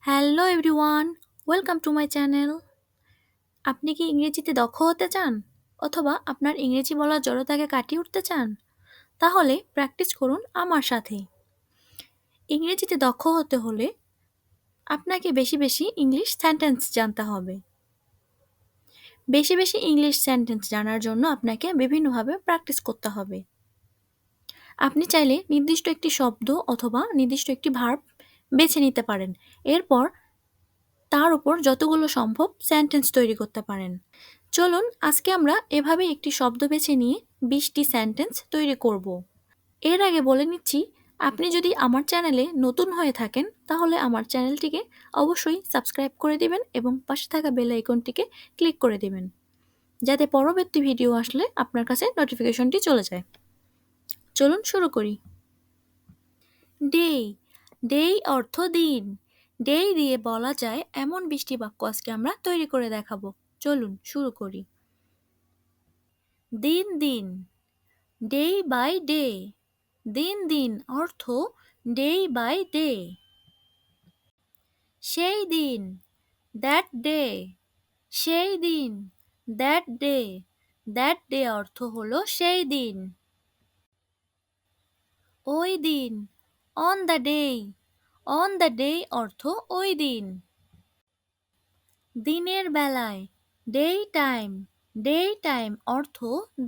Hello everyone, welcome to my channel. আপনি কি ইংরেজিতে দক্ষ হতে চান? অথবা আপনার ইংরেজি বলার জড়তাকে কাটিয়ে উঠতে চান? তাহলে প্র্যাকটিস করুন আমার সাথে। ইংরেজিতে দক্ষ হতে হলে আপনাকে বেশি বেশি ইংলিশ সেন্টেন্স জানতে হবে। বেশি বেশি ইংলিশ সেন্টেন্স জানার জন্য আপনাকে বিভিন্নভাবে প্র্যাকটিস করতে হবে। আপনি চাইলে নির্দিষ্ট একটি শব্দ অথবা নির্দিষ্ট একটি ভার্ব বেছে নিতে পারেন। এরপর তার উপর যতগুলো সম্ভব সেন্টেন্স তৈরি করতে পারেন। চলুন আজকে আমরা এভাবেই একটি শব্দ বেছে নিয়ে 20টি সেন্টেন্স তৈরি করব। এর আগে বলে নিচ্ছি, আপনি যদি আমার চ্যানেলে নতুন হয়ে থাকেন তাহলে আমার চ্যানেলটিকে অবশ্যই সাবস্ক্রাইব করে দিবেন এবং পাশে থাকা বেল আইকনটিকে ক্লিক করে দিবেন, যাতে পরবর্তী ভিডিও আসলে আপনার কাছে নোটিফিকেশনটি চলে যায়। চলুন শুরু করি। ডে। ডে অর্থ দিন। ডে দিয়ে বলা যায় এমন 20টি বাক্য আজকে আমরা তৈরি করে দেখাবো। চলুন শুরু করি। দিন দিন। Day by day. দিন দিন অর্থ ডে বাই ডে। সেই দিন, দ্যাট ডে। সেই দিন, দ্যাট ডে। দ্যাট ডে অর্থ হলো সেই দিন। ওই দিন, on the day. On the day অর্থ ওই দিন। দিনের বেলায়, ডে টাইম। ডে টাইম অর্থ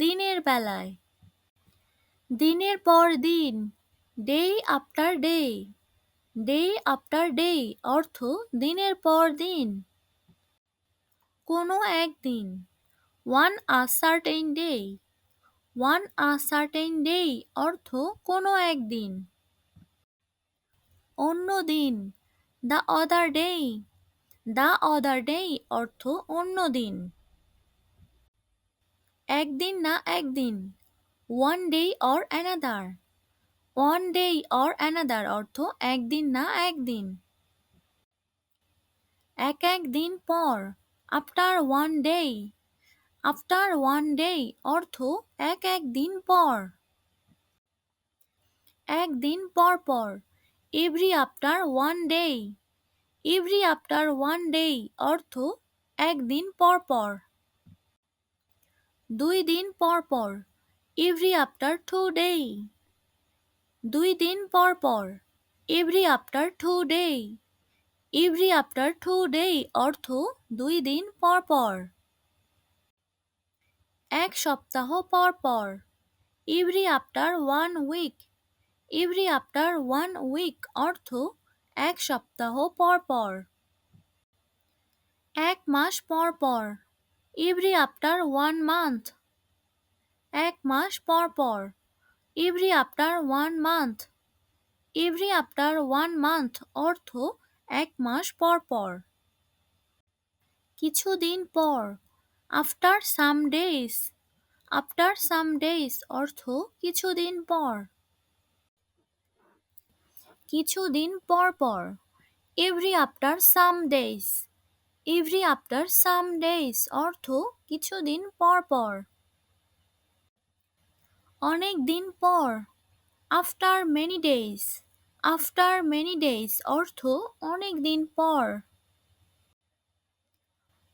দিনের বেলায়। দিনের পর দিন, day after day. Day after day অর্থ দিনের পর দিন। কোনো একদিন, one a certain day. One a certain day অর্থ কোনো একদিন। অন্য দিন, the other day. The other day অর্থ অন্য দিন। একদিন না একদিন, one day or another. One day or another অর্থ একদিন না একদিন। এক এক দিন পর, after one day. After one day অর্থ এক এক দিন পর। একদিন পর পর, every after one day. Every after one day অর্থ একদিন পর পর। দুই দিন পর পর, এভরি আফটার টু ডে। দুই দিন পর পর, every after two day. Every after two day অর্থ দুই দিন পর পর। এক সপ্তাহ পর পর, every after one week. Every after one week অর্থ এক সপ্তাহ পর পর। এক মাস পর পর, এভরি আফটার ওয়ান মান্থ। এক মাস পর পর, every after one month. Every after one month অর্থ এক মাস পর পর। কিছুদিন পর, after some days. After some days অর্থ কিছুদিন পর। কিছুদিন পর পর, every after some days. Every after some days অর্থ কিছুদিন পর পর। অনেক দিন পর, after many days. After many days অর্থ অনেক দিন পর।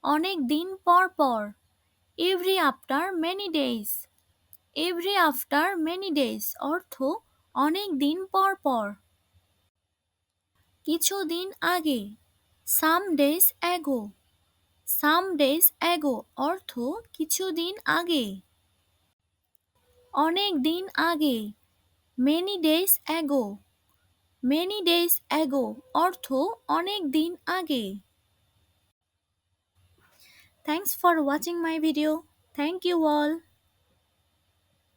অনেক দিন পর পর, every after many days. Every after many days অর্থ অনেক দিন পর পর। কিছুদিন আগে, some days ago. Some days ago অর্থ কিছুদিন আগে। অনেক দিন আগে, many days ago. Many days ago অর্থ অনেক দিন আগে। Thanks for watching my video. Thank you all.